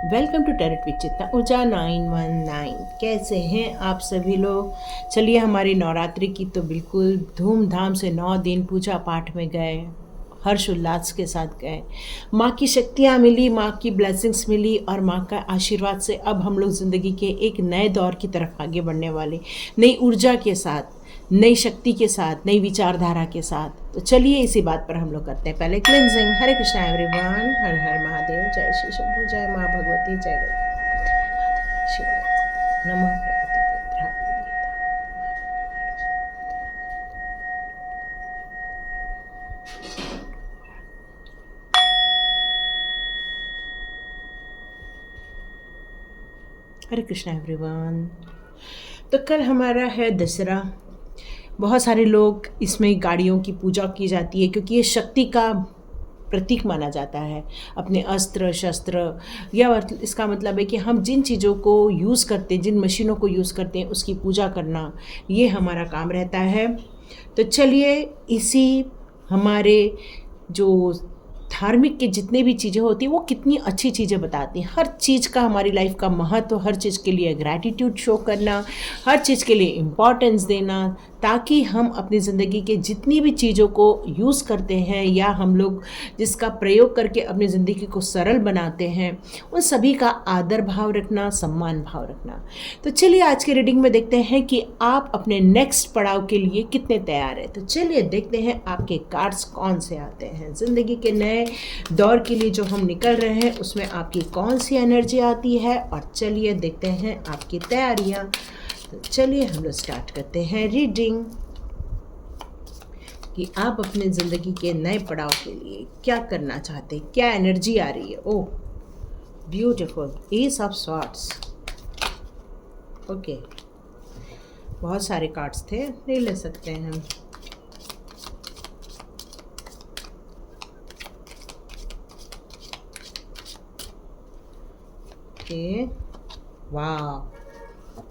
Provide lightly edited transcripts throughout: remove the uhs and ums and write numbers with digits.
Welcome to tarot with चित्ता ऊर्जा 919। कैसे हैं आप सभी लोग। चलिए, हमारी नवरात्रि की तो बिल्कुल धूमधाम से 9 दिन पूजा पाठ में गए, हर्ष उल्लास के साथ गए। माँ की शक्तियाँ मिली, माँ की ब्लेसिंग्स मिली और माँ का आशीर्वाद से अब हम लोग ज़िंदगी के एक नए दौर की तरफ आगे बढ़ने वाले, नई ऊर्जा के साथ, नई शक्ति के साथ, नई विचारधारा के साथ। तो चलिए इसी बात पर हम लोग करते हैं पहले क्लेंजिंग। हरे कृष्णा एवरीवन, हर हर महादेव, जय श्री शंभू, जय माँ भगवती, जय शिव नमः प्रकृति हरे कृष्णा एवरीवन। तो कल हमारा है दशहरा। बहुत सारे लोग इसमें गाड़ियों की पूजा की जाती है क्योंकि ये शक्ति का प्रतीक माना जाता है। अपने अस्त्र शस्त्र या इसका मतलब है कि हम जिन चीज़ों को यूज़ करते हैं, जिन मशीनों को यूज़ करते हैं, उसकी पूजा करना, ये हमारा काम रहता है। तो चलिए इसी हमारे जो धार्मिक के जितने भी चीज़ें होती हैं वो कितनी अच्छी चीज़ें बताती हैं। हर चीज़ का हमारी लाइफ का महत्व, हर चीज़ के लिए ग्रैटिट्यूड शो करना, हर चीज़ के लिए इम्पोर्टेंस देना, ताकि हम अपनी ज़िंदगी के जितनी भी चीज़ों को यूज़ करते हैं या हम लोग जिसका प्रयोग करके अपनी ज़िंदगी को सरल बनाते हैं, उन सभी का आदर भाव रखना, सम्मान भाव रखना। तो चलिए आज के रीडिंग में देखते हैं कि आप अपने नेक्स्ट पड़ाव के लिए कितने तैयार हैं। तो चलिए देखते हैं आपके कार्ड्स कौन से आते हैं। ज़िंदगी के नए दौर के लिए जो हम निकल रहे हैं उसमें आपकी कौन सी एनर्जी आती है, और चलिए देखते हैं आपकी तैयारियां। तो चलिए हम लोग स्टार्ट करते हैं रीडिंग कि आप अपने ज़िंदगी के नए पड़ाव के लिए क्या करना चाहते हैं, क्या एनर्जी आ रही है। Oh beautiful, S of swords. Okay, बहुत सारे कार्ड्स थे, नहीं ले सकते हैं हम। वाह,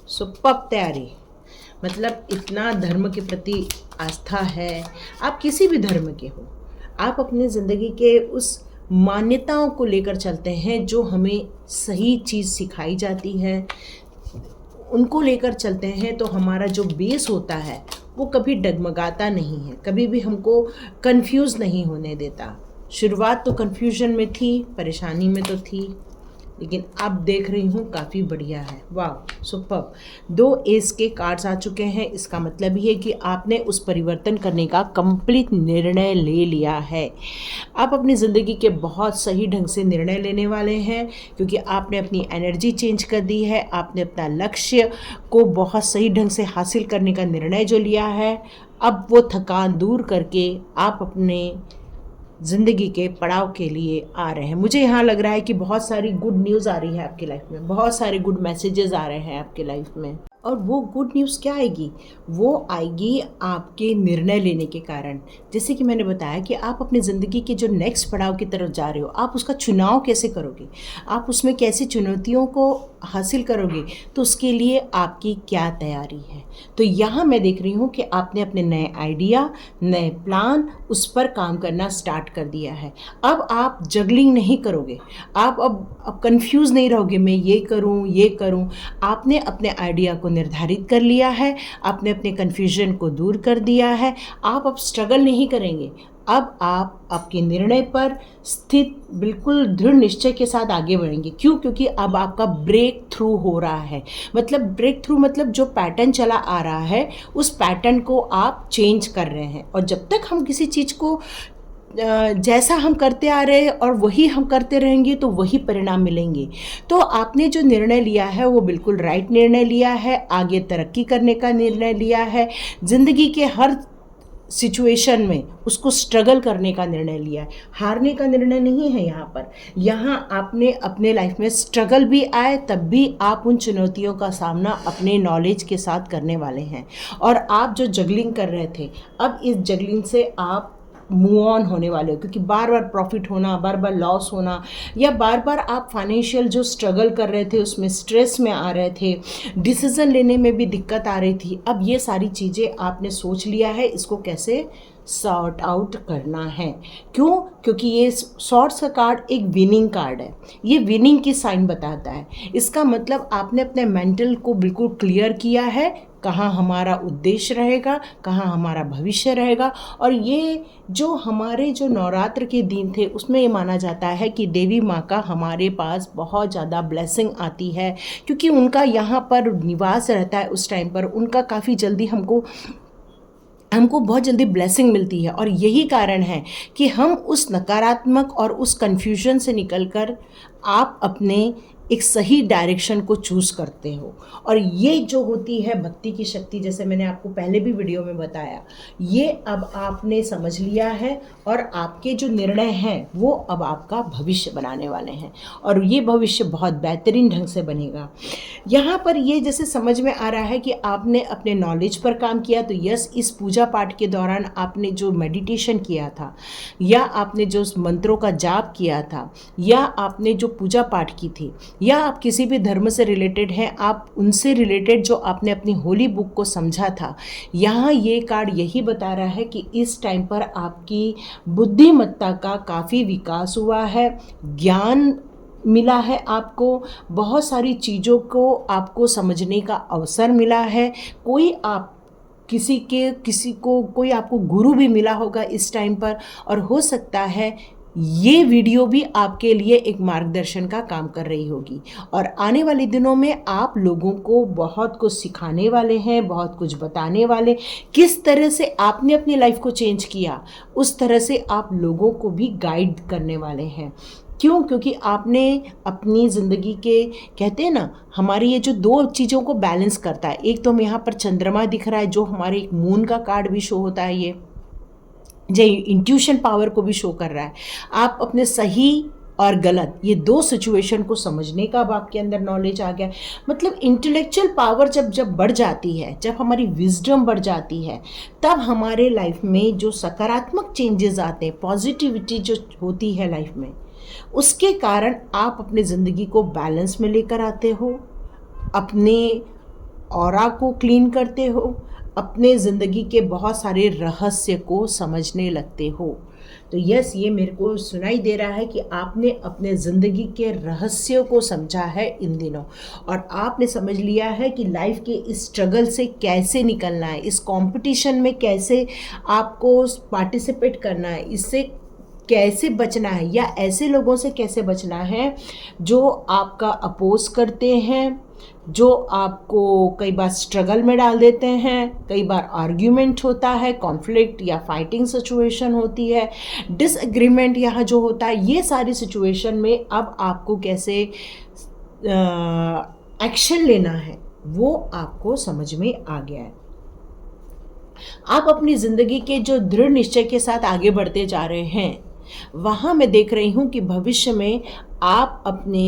सुपर्ब तैयारी। मतलब इतना धर्म के प्रति आस्था है। आप किसी भी धर्म के हो, आप अपनी ज़िंदगी के उस मान्यताओं को लेकर चलते हैं जो हमें सही चीज़ सिखाई जाती है, उनको लेकर चलते हैं। तो हमारा जो बेस होता है वो कभी डगमगाता नहीं है, कभी भी हमको कंफ्यूज नहीं होने देता। शुरुआत तो कंफ्यूजन में थी, परेशानी में तो थी, लेकिन अब देख रही हूँ काफ़ी बढ़िया है। वाह सुपर्ब। 2 एस के कार्ड्स आ चुके हैं। इसका मतलब ये है कि आपने उस परिवर्तन करने का कंप्लीट निर्णय ले लिया है। आप अपनी ज़िंदगी के बहुत सही ढंग से निर्णय लेने वाले हैं क्योंकि आपने अपनी एनर्जी चेंज कर दी है। आपने अपना लक्ष्य को बहुत सही ढंग से हासिल करने का निर्णय जो लिया है, अब वो थकान दूर करके आप अपने ज़िंदगी के पड़ाव के लिए आ रहे हैं। मुझे यहाँ लग रहा है कि बहुत सारी गुड न्यूज़ आ रही है आपकी लाइफ में, बहुत सारे गुड मैसेजेस आ रहे हैं आपकी लाइफ में। और वो गुड न्यूज़ क्या आएगी? वो आएगी आपके निर्णय लेने के कारण। जैसे कि मैंने बताया कि आप अपनी ज़िंदगी के जो नेक्स्ट पड़ाव की तरफ जा रहे हो, आप उसका चुनाव कैसे करोगे, आप उसमें कैसी चुनौतियों को हासिल करोगे, तो उसके लिए आपकी क्या तैयारी है। तो यहाँ मैं देख रही हूँ कि आपने अपने नए आइडिया, नए प्लान, उस पर काम करना स्टार्ट कर दिया है। अब आप जगलिंग नहीं करोगे, आप अब कंफ्यूज नहीं रहोगे, मैं ये करूँ ये करूँ। आपने अपने आइडिया को निर्धारित कर लिया है, आपने अपने कन्फ्यूजन को दूर कर दिया है। आप अब स्ट्रगल नहीं करेंगे। अब आप आपके निर्णय पर स्थित बिल्कुल दृढ़ निश्चय के साथ आगे बढ़ेंगे। क्यों? क्योंकि अब आपका ब्रेक थ्रू हो रहा है। मतलब ब्रेक थ्रू मतलब जो पैटर्न चला आ रहा है उस पैटर्न को आप चेंज कर रहे हैं। और जब तक हम किसी चीज़ को जैसा हम करते आ रहे हैं और वही हम करते रहेंगे तो वही परिणाम मिलेंगे। तो आपने जो निर्णय लिया है वो बिल्कुल राइट निर्णय लिया है। आगे तरक्की करने का निर्णय लिया है। ज़िंदगी के हर सिचुएशन में उसको स्ट्रगल करने का निर्णय लिया है। हारने का निर्णय नहीं है यहाँ पर। यहाँ आपने अपने लाइफ में स्ट्रगल भी आए तब भी आप उन चुनौतियों का सामना अपने नॉलेज के साथ करने वाले हैं। और आप जो जगलिंग कर रहे थे, अब इस जगलिंग से आप मूव ऑन होने वाले हो। क्योंकि बार बार प्रॉफिट होना, बार बार लॉस होना, या बार बार आप फाइनेंशियल जो स्ट्रगल कर रहे थे उसमें स्ट्रेस में आ रहे थे, डिसीज़न लेने में भी दिक्कत आ रही थी, अब ये सारी चीज़ें आपने सोच लिया है इसको कैसे सॉर्ट आउट करना है। क्यों? क्योंकि ये सॉर्ट्स का कार्ड एक विनिंग कार्ड है, ये विनिंग की साइन बताता है। इसका मतलब आपने अपने मेंटल को बिल्कुल क्लियर किया है, कहाँ हमारा उद्देश्य रहेगा, कहाँ हमारा भविष्य रहेगा। और ये जो हमारे जो नवरात्र के दिन थे उसमें ये माना जाता है कि देवी माँ का हमारे पास बहुत ज़्यादा ब्लेसिंग आती है, क्योंकि उनका यहाँ पर निवास रहता है। उस टाइम पर उनका काफ़ी जल्दी हमको बहुत जल्दी ब्लेसिंग मिलती है। और यही कारण है कि हम उस नकारात्मक और उस कन्फ्यूजन से निकलकर आप अपने एक सही डायरेक्शन को चूज़ करते हो। और ये जो होती है भक्ति की शक्ति, जैसे मैंने आपको पहले भी वीडियो में बताया, ये अब आपने समझ लिया है और आपके जो निर्णय हैं वो अब आपका भविष्य बनाने वाले हैं, और ये भविष्य बहुत बेहतरीन ढंग से बनेगा। यहाँ पर ये जैसे समझ में आ रहा है कि आपने अपने नॉलेज पर काम किया, तो यस, इस पूजा पाठ के दौरान आपने जो मेडिटेशन किया था, या आपने जो मंत्रों का जाप किया था, या आपने जो पूजा पाठ की थी, या आप किसी भी धर्म से रिलेटेड हैं, आप उनसे रिलेटेड जो आपने अपनी होली बुक को समझा था, यहाँ ये कार्ड यही बता रहा है कि इस टाइम पर आपकी बुद्धिमत्ता का काफ़ी विकास हुआ है, ज्ञान मिला है, आपको बहुत सारी चीज़ों को आपको समझने का अवसर मिला है। कोई कोई आपको गुरु भी मिला होगा इस टाइम पर, और हो सकता है ये वीडियो भी आपके लिए एक मार्गदर्शन का काम कर रही होगी। और आने वाले दिनों में आप लोगों को बहुत कुछ सिखाने वाले हैं, बहुत कुछ बताने वाले। किस तरह से आपने अपनी लाइफ को चेंज किया, उस तरह से आप लोगों को भी गाइड करने वाले हैं। क्यों? क्योंकि आपने अपनी ज़िंदगी के, कहते हैं ना, हमारी ये जो दो चीज़ों को बैलेंस करता है, एक तो हम यहाँ पर चंद्रमा दिख रहा है जो हमारे एक मून का कार्ड भी शो होता है, ये जो इंट्यूशन पावर को भी शो कर रहा है। आप अपने सही और गलत ये दो सिचुएशन को समझने का अब आपके अंदर नॉलेज आ गया। मतलब इंटेलेक्चुअल पावर जब बढ़ जाती है, जब हमारी विजडम बढ़ जाती है, तब हमारे लाइफ में जो सकारात्मक चेंजेस आते हैं, पॉजिटिविटी जो होती है लाइफ में, उसके कारण आप अपनी ज़िंदगी को बैलेंस में लेकर आते हो, अपने ऑरा को क्लीन करते हो, अपने ज़िंदगी के बहुत सारे रहस्य को समझने लगते हो। तो यस, ये मेरे को सुनाई दे रहा है कि आपने अपने ज़िंदगी के रहस्यों को समझा है इन दिनों, और आपने समझ लिया है कि लाइफ के इस स्ट्रगल से कैसे निकलना है, इस कंपटीशन में कैसे आपको पार्टिसिपेट करना है, इससे कैसे बचना है, या ऐसे लोगों से कैसे बचना है जो आपका अपोज करते हैं, जो आपको कई बार स्ट्रगल में डाल देते हैं, कई बार आर्ग्यूमेंट होता है, कॉन्फ्लिक्ट या फाइटिंग सिचुएशन होती है, डिसएग्रीमेंट यहाँ जो होता है, ये सारी सिचुएशन में अब आपको कैसे एक्शन लेना है वो आपको समझ में आ गया है। आप अपनी ज़िंदगी के जो दृढ़ निश्चय के साथ आगे बढ़ते जा रहे हैं, वहाँ मैं देख रही हूँ कि भविष्य में आप अपने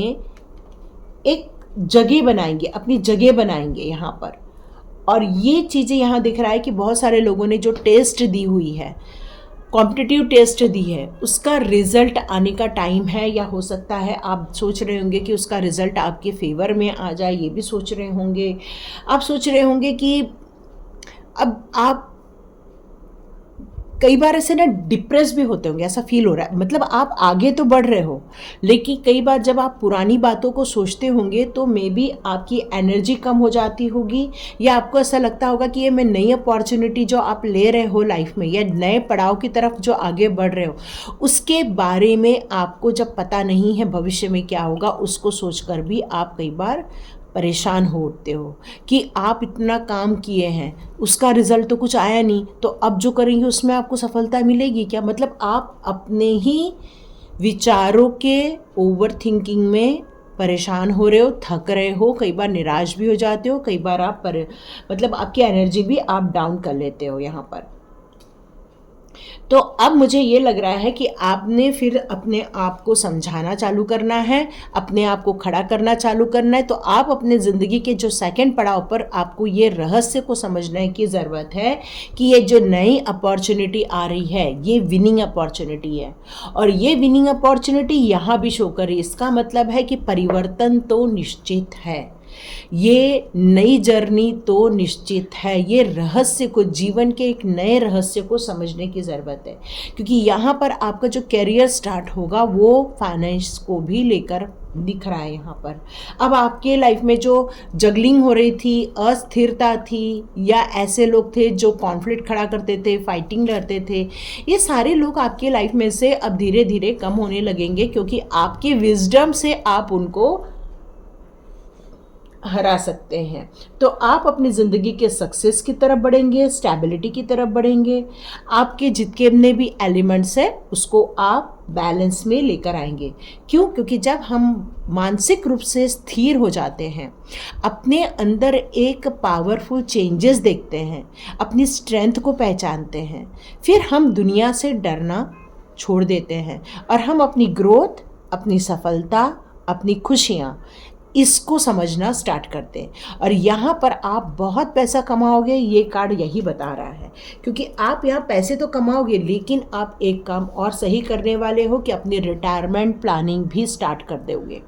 एक जगह बनाएंगे, अपनी जगह बनाएंगे यहाँ पर। और ये चीज़ें यहाँ दिख रहा है कि बहुत सारे लोगों ने जो टेस्ट दी हुई है, कॉम्पिटिटिव टेस्ट दी है, उसका रिज़ल्ट आने का टाइम है। या हो सकता है आप सोच रहे होंगे कि उसका रिज़ल्ट आपके फेवर में आ जाए, ये भी सोच रहे होंगे। आप सोच रहे होंगे कि अब आप कई बार ऐसे ना डिप्रेस भी होते होंगे, ऐसा फील हो रहा है। मतलब आप आगे तो बढ़ रहे हो, लेकिन कई बार जब आप पुरानी बातों को सोचते होंगे तो मे बी आपकी एनर्जी कम हो जाती होगी, या आपको ऐसा लगता होगा कि ये मैं नई अपॉर्चुनिटी जो आप ले रहे हो लाइफ में, या नए पड़ाव की तरफ जो आगे बढ़ रहे हो, उसके बारे में आपको जब पता नहीं है भविष्य में क्या होगा, उसको सोचकर भी आप कई बार परेशान हो उठते हो कि आप इतना काम किए हैं, उसका रिज़ल्ट तो कुछ आया नहीं, तो अब जो करेंगे उसमें आपको सफलता मिलेगी क्या? मतलब आप अपने ही विचारों के ओवर थिंकिंग में परेशान हो रहे हो, थक रहे हो, कई बार निराश भी हो जाते हो, कई बार आप मतलब आपकी एनर्जी भी आप डाउन कर लेते हो यहाँ पर। तो अब मुझे ये लग रहा है कि आपने फिर अपने आप को समझाना चालू करना है, अपने आप को खड़ा करना चालू करना है। तो आप अपने ज़िंदगी के जो सेकंड पड़ाव पर आपको ये रहस्य को समझने की ज़रूरत है कि ये जो नई अपॉर्चुनिटी आ रही है, ये विनिंग अपॉर्चुनिटी है, और ये विनिंग अपॉर्चुनिटी यहाँ भी शो कर रही है। इसका मतलब है कि परिवर्तन तो निश्चित है। ये नई जर्नी तो निश्चित है, ये रहस्य को, जीवन के एक नए रहस्य को समझने की ज़रूरत है, क्योंकि यहाँ पर आपका जो करियर स्टार्ट होगा वो फाइनेंस को भी लेकर दिख रहा है यहाँ पर। अब आपके लाइफ में जो जगलिंग हो रही थी, अस्थिरता थी, या ऐसे लोग थे जो कॉन्फ्लिक्ट खड़ा करते थे, फाइटिंग लड़ते थे, ये सारे लोग आपके लाइफ में से अब धीरे धीरे कम होने लगेंगे, क्योंकि आपके विजडम से आप उनको हरा सकते हैं। तो आप अपनी ज़िंदगी के सक्सेस की तरफ बढ़ेंगे, स्टेबिलिटी की तरफ बढ़ेंगे। आपके जितने भी एलिमेंट्स हैं उसको आप बैलेंस में लेकर आएंगे। क्यों? क्योंकि जब हम मानसिक रूप से स्थिर हो जाते हैं, अपने अंदर एक पावरफुल चेंजेस देखते हैं, अपनी स्ट्रेंथ को पहचानते हैं, फिर हम दुनिया से डरना छोड़ देते हैं और हम अपनी ग्रोथ, अपनी सफलता, अपनी खुशियाँ, इसको समझना स्टार्ट करते हैं। और यहाँ पर आप बहुत पैसा कमाओगे, ये कार्ड यही बता रहा है, क्योंकि आप यहाँ पैसे तो कमाओगे, लेकिन आप एक काम और सही करने वाले हो कि अपनी रिटायरमेंट प्लानिंग भी स्टार्ट कर दोगे।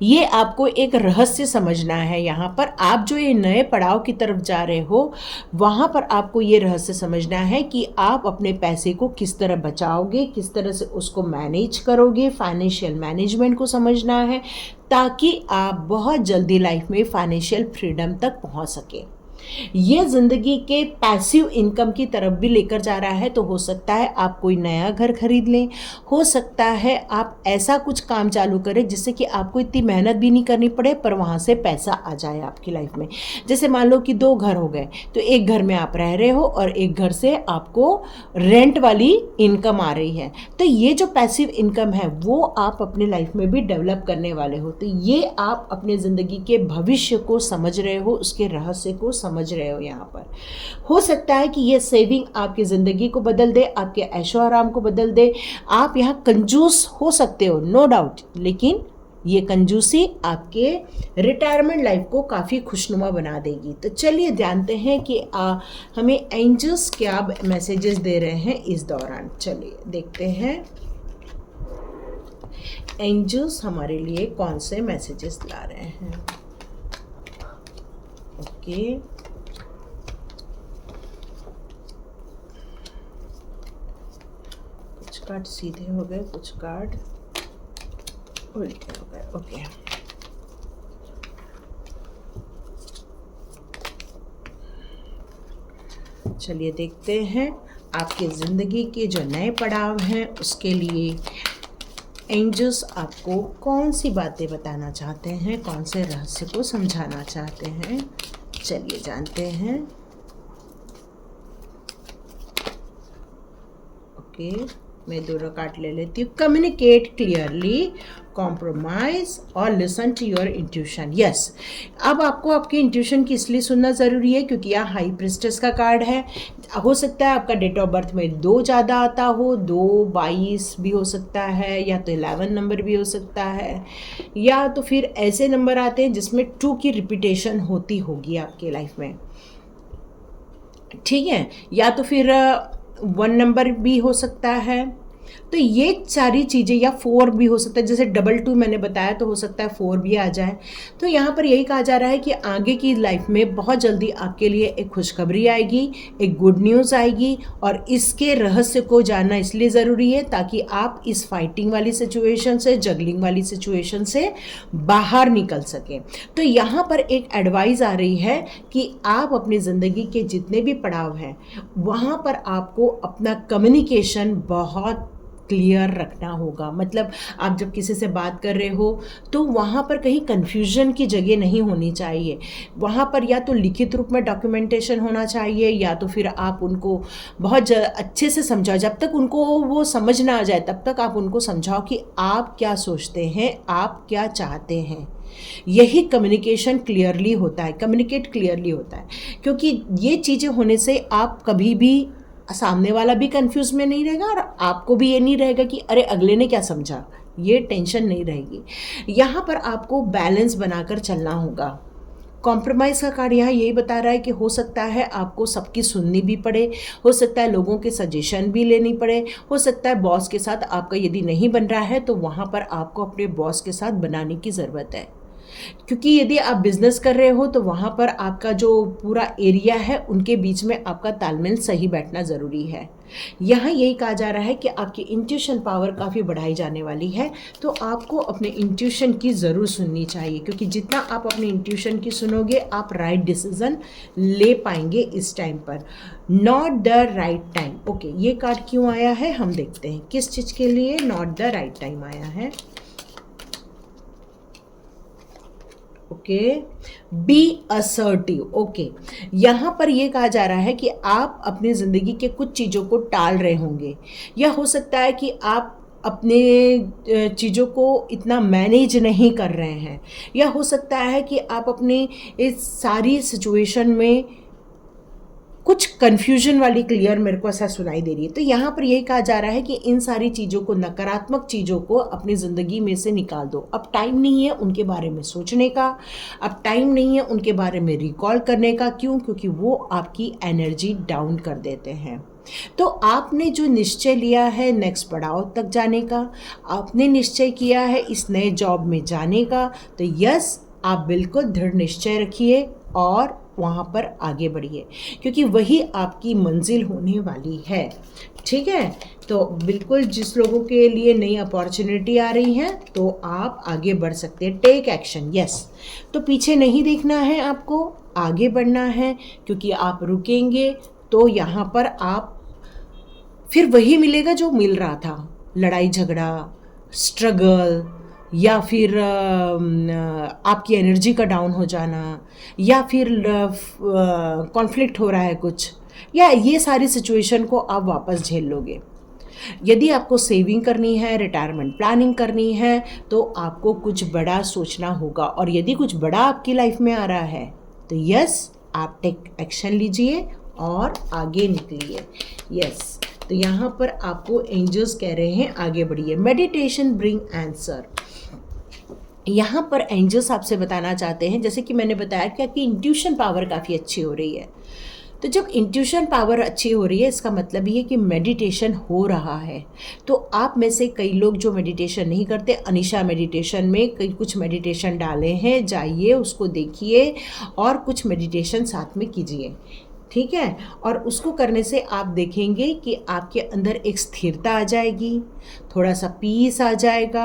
ये आपको एक रहस्य समझना है। यहाँ पर आप जो ये नए पड़ाव की तरफ जा रहे हो, वहाँ पर आपको ये रहस्य समझना है कि आप अपने पैसे को किस तरह बचाओगे, किस तरह से उसको मैनेज करोगे। फाइनेंशियल मैनेजमेंट को समझना है, ताकि आप बहुत जल्दी लाइफ में फाइनेंशियल फ्रीडम तक पहुँच सके। ये ज़िंदगी के पैसिव इनकम की तरफ भी लेकर जा रहा है। तो हो सकता है आप कोई नया घर खरीद लें, हो सकता है आप ऐसा कुछ काम चालू करें जिससे कि आपको इतनी मेहनत भी नहीं करनी पड़े, पर वहाँ से पैसा आ जाए आपकी लाइफ में। जैसे मान लो कि 2 घर हो गए, तो एक घर में आप रह रहे हो और एक घर से आपको रेंट वाली इनकम आ रही है। तो ये जो पैसिव इनकम है वो आप अपने लाइफ में भी डेवलप करने वाले हो। तो ये आप अपने ज़िंदगी के भविष्य को समझ रहे हो, उसके रहस्य को समझ रहे हो। यहाँ पर हो सकता है कि ये सेविंग आपकी ज़िंदगी को बदल दे, आपके ऐशो आराम को बदल दे। आप यहाँ कंजूस हो सकते हो, नो डाउट, लेकिन ये कंजूसी आपके रिटायरमेंट लाइफ को काफ़ी खुशनुमा बना देगी। तो चलिए जानते हैं कि हमें एंजल्स क्या मैसेजेस दे रहे हैं इस दौरान। चलिए देखते हैं एंजल्स हमारे लिए कौन से मैसेजेस ला रहे हैं। ओके, कुछ कार्ड सीधे हो गए, कुछ कार्ड उल्टे हो गए। ओके, चलिए देखते हैं आपके ज़िंदगी के जो नए पड़ाव हैं उसके लिए एंजल्स आपको कौन सी बातें बताना चाहते हैं, कौन से रहस्य को समझाना चाहते हैं। चलिए जानते हैं। ओके, मैं दोनों कार्ड ले लेती हूँ। कम्युनिकेट क्लियरली, कॉम्प्रोमाइज और listen to your intuition. Yes, अब आपको आपके इंट्यूशन की इसलिए सुनना ज़रूरी है क्योंकि यह हाई प्रिस्टेस का कार्ड है। हो सकता है आपका डेट ऑफ बर्थ में 2 ज़्यादा आता हो, 2, 22 भी हो सकता है, या तो 11 नंबर भी हो सकता है, या तो फिर ऐसे नंबर आते हैं जिसमें 2 की रिपीटेशन होती होगी आपके लाइफ में, ठीक है, या तो फिर 1 नंबर भी हो सकता है। तो ये सारी चीज़ें, या 4 भी हो सकता है, जैसे 2 मैंने बताया, तो हो सकता है 4 भी आ जाए। तो यहाँ पर यही कहा जा रहा है कि आगे की लाइफ में बहुत जल्दी आपके लिए एक खुशखबरी आएगी, एक गुड न्यूज़ आएगी, और इसके रहस्य को जानना इसलिए ज़रूरी है ताकि आप इस फाइटिंग वाली सिचुएशन से, जगलिंग वाली सिचुएशन से बाहर निकल सकें। तो यहाँ पर एक एडवाइस आ रही है कि आप अपनी ज़िंदगी के जितने भी पड़ाव हैं वहाँ पर आपको अपना कम्युनिकेशन बहुत क्लियर रखना होगा। मतलब आप जब किसी से बात कर रहे हो तो वहाँ पर कहीं कन्फ्यूजन की जगह नहीं होनी चाहिए। वहाँ पर या तो लिखित रूप में डॉक्यूमेंटेशन होना चाहिए, या तो फिर आप उनको बहुत अच्छे से समझाओ। जब तक उनको वो समझ ना आ जाए तब तक आप उनको समझाओ कि आप क्या सोचते हैं, आप क्या चाहते हैं। यही कम्युनिकेशन क्लियरली होता है, कम्युनिकेट क्लियरली होता है, क्योंकि ये चीज़ें होने से आप कभी भी, सामने वाला भी कंफ्यूज में नहीं रहेगा और आपको भी ये नहीं रहेगा कि अरे अगले ने क्या समझा, ये टेंशन नहीं रहेगी। यहाँ पर आपको बैलेंस बनाकर चलना होगा। कॉम्प्रोमाइज़ का कार्ड यहाँ यही बता रहा है कि हो सकता है आपको सबकी सुननी भी पड़े, हो सकता है लोगों के सजेशन भी लेनी पड़े, हो सकता है बॉस के साथ आपका यदि नहीं बन रहा है तो वहाँ पर आपको अपने बॉस के साथ बनाने की ज़रूरत है। क्योंकि यदि आप बिजनेस कर रहे हो तो वहाँ पर आपका जो पूरा एरिया है उनके बीच में आपका तालमेल सही बैठना ज़रूरी है। यहाँ यही कहा जा रहा है कि आपकी इंट्यूशन पावर काफ़ी बढ़ाई जाने वाली है, तो आपको अपने इंट्यूशन की ज़रूर सुननी चाहिए, क्योंकि जितना आप अपने इंट्यूशन की सुनोगे आप राइट डिसीज़न ले पाएंगे इस टाइम पर। Not the right time, okay, ये कार्ड क्यों आया है हम देखते हैं, किस चीज़ के लिए नॉट द राइट टाइम आया है। Okay, B assertive. ओके, यहाँ पर यह कहा जा रहा है कि आप अपनी ज़िंदगी के कुछ चीज़ों को टाल रहे होंगे, या हो सकता है कि आप अपने चीज़ों को इतना मैनेज नहीं कर रहे हैं, या हो सकता है कि आप अपनी इस सारी सिचुएशन में कुछ कन्फ्यूजन वाली क्लियर मेरे को ऐसा सुनाई दे रही है। तो यहाँ पर यही कहा जा रहा है कि इन सारी चीज़ों को, नकारात्मक चीज़ों को अपनी ज़िंदगी में से निकाल दो। अब टाइम नहीं है उनके बारे में सोचने का, अब टाइम नहीं है उनके बारे में रिकॉल करने का। क्यों? क्योंकि वो आपकी एनर्जी डाउन कर देते हैं। तो आपने जो निश्चय लिया है नेक्स्ट पड़ाव तक जाने का, आपने निश्चय किया है इस नए जॉब में जाने का, तो यस, आप बिल्कुल दृढ़ निश्चय रखिए और वहाँ पर आगे बढ़िए, क्योंकि वही आपकी मंजिल होने वाली है। ठीक है, तो बिल्कुल जिस लोगों के लिए नई अपॉर्चुनिटी आ रही है तो आप आगे बढ़ सकते हैं। Take action, yes. तो पीछे नहीं देखना है, आपको आगे बढ़ना है, क्योंकि आप रुकेंगे तो यहाँ पर आप फिर वही मिलेगा जो मिल रहा था, लड़ाई झगड़ा, स्ट्रगल, या फिर आपकी एनर्जी का डाउन हो जाना, या फिर कॉन्फ्लिक्ट हो रहा है कुछ, या ये सारी सिचुएशन को आप वापस झेल लोगे। यदि आपको सेविंग करनी है, रिटायरमेंट प्लानिंग करनी है, तो आपको कुछ बड़ा सोचना होगा, और यदि कुछ बड़ा आपकी लाइफ में आ रहा है तो यस, आप टेक एक्शन लीजिए और आगे निकलिए। यस, तो यहाँ पर आपको एंजल्स कह रहे हैं आगे बढ़िए। Meditation bring answer. यहाँ पर एंजल्स आपसे बताना चाहते हैं, जैसे कि मैंने बताया कि आपकी इंट्यूशन पावर काफ़ी अच्छी हो रही है। तो जब इंट्यूशन पावर अच्छी हो रही है, इसका मतलब ये है कि मेडिटेशन हो रहा है। तो आप में से कई लोग जो मेडिटेशन नहीं करते, अनीशा मेडिटेशन में कई कुछ मेडिटेशन डाले हैं, जाइए उसको देखिए और कुछ मेडिटेशन साथ में कीजिए। ठीक है, और उसको करने से आप देखेंगे कि आपके अंदर एक स्थिरता आ जाएगी, थोड़ा सा पीस आ जाएगा,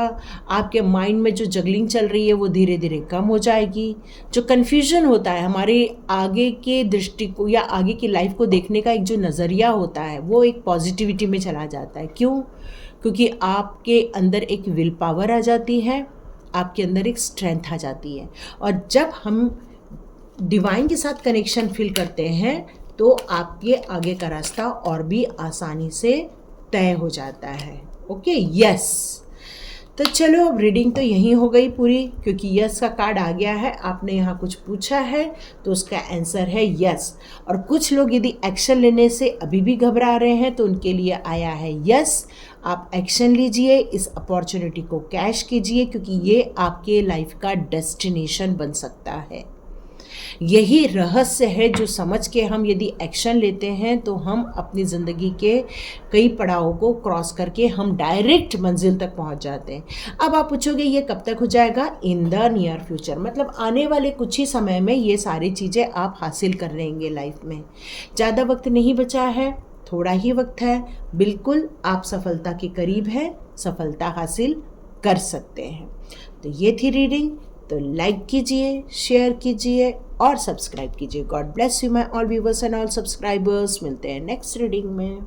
आपके माइंड में जो जगलिंग चल रही है वो धीरे धीरे कम हो जाएगी। जो कन्फ्यूजन होता है, हमारे आगे के दृष्टि को या आगे की लाइफ को देखने का एक जो नज़रिया होता है, वो एक पॉजिटिविटी में चला जाता है। क्यों? क्योंकि आपके अंदर एक विल पावर आ जाती है, आपके अंदर एक स्ट्रेंथ आ जाती है, और जब हम डिवाइन के साथ कनेक्शन फील करते हैं तो आपके आगे का रास्ता और भी आसानी से तय हो जाता है। Okay, yes. तो चलो, अब रीडिंग तो यहीं हो गई पूरी, क्योंकि यस का कार्ड आ गया है। आपने यहाँ कुछ पूछा है तो उसका आंसर है यस। और कुछ लोग यदि एक्शन लेने से अभी भी घबरा रहे हैं तो उनके लिए आया है यस। आप एक्शन लीजिए, इस अपॉर्चुनिटी को कैश कीजिए, क्योंकि ये आपके लाइफ का डेस्टिनेशन बन सकता है। यही रहस्य है जो समझ के हम यदि एक्शन लेते हैं तो हम अपनी ज़िंदगी के कई पड़ावों को क्रॉस करके हम डायरेक्ट मंजिल तक पहुंच जाते हैं। अब आप पूछोगे ये कब तक हो जाएगा? इन द नियर फ्यूचर, मतलब आने वाले कुछ ही समय में ये सारी चीज़ें आप हासिल कर लेंगे लाइफ में। ज़्यादा वक्त नहीं बचा है, थोड़ा ही वक्त है, बिल्कुल आप सफलता के करीब हैं, सफलता हासिल कर सकते हैं। तो ये थी रीडिंग। तो लाइक कीजिए, शेयर कीजिए और सब्सक्राइब कीजिए। God bless you my all viewers and all subscribers. मिलते हैं नेक्स्ट रीडिंग में।